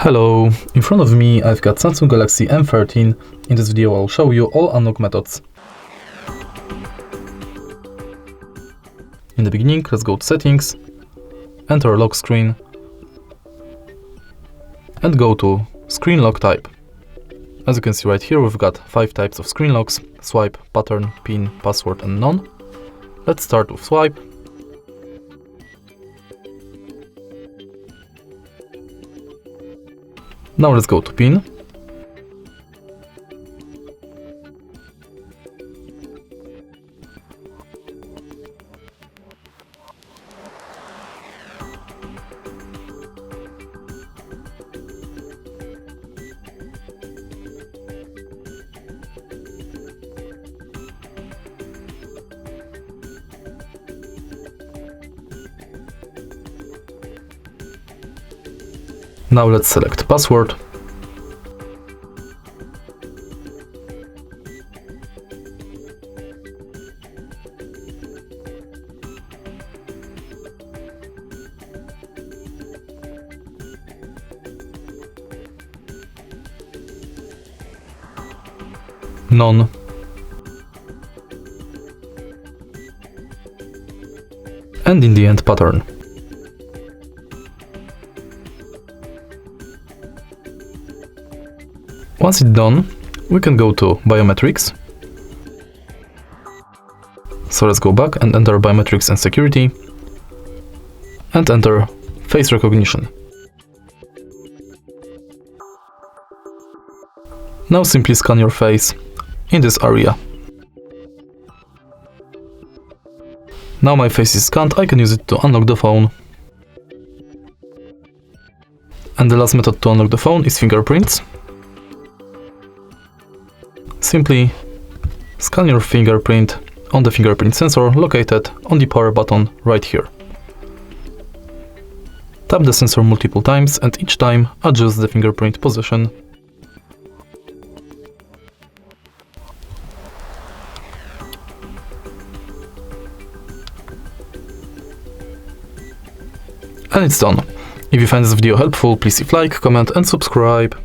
Hello, in front of me I've got Samsung Galaxy M13. In this video I'll show you all unlock methods. In the beginning, let's go to settings, enter lock screen, and go to screen lock type. As you can see right here, we've got 5 types of screen locks: swipe, pattern, pin, password and none. Let's start with swipe. Now let's go to pin. Now let's select password. None. And in the end, pattern. Once it's done, we can go to biometrics. So let's go back and enter biometrics and security, and enter face recognition. Now simply scan your face in this area. Now my face is scanned, I can use it to unlock the phone. And the last method to unlock the phone is fingerprints. Simply scan your fingerprint on the fingerprint sensor located on the power button right here. Tap the sensor multiple times and each time adjust the fingerprint position. And it's done. If you find this video helpful, please leave a like, comment and subscribe.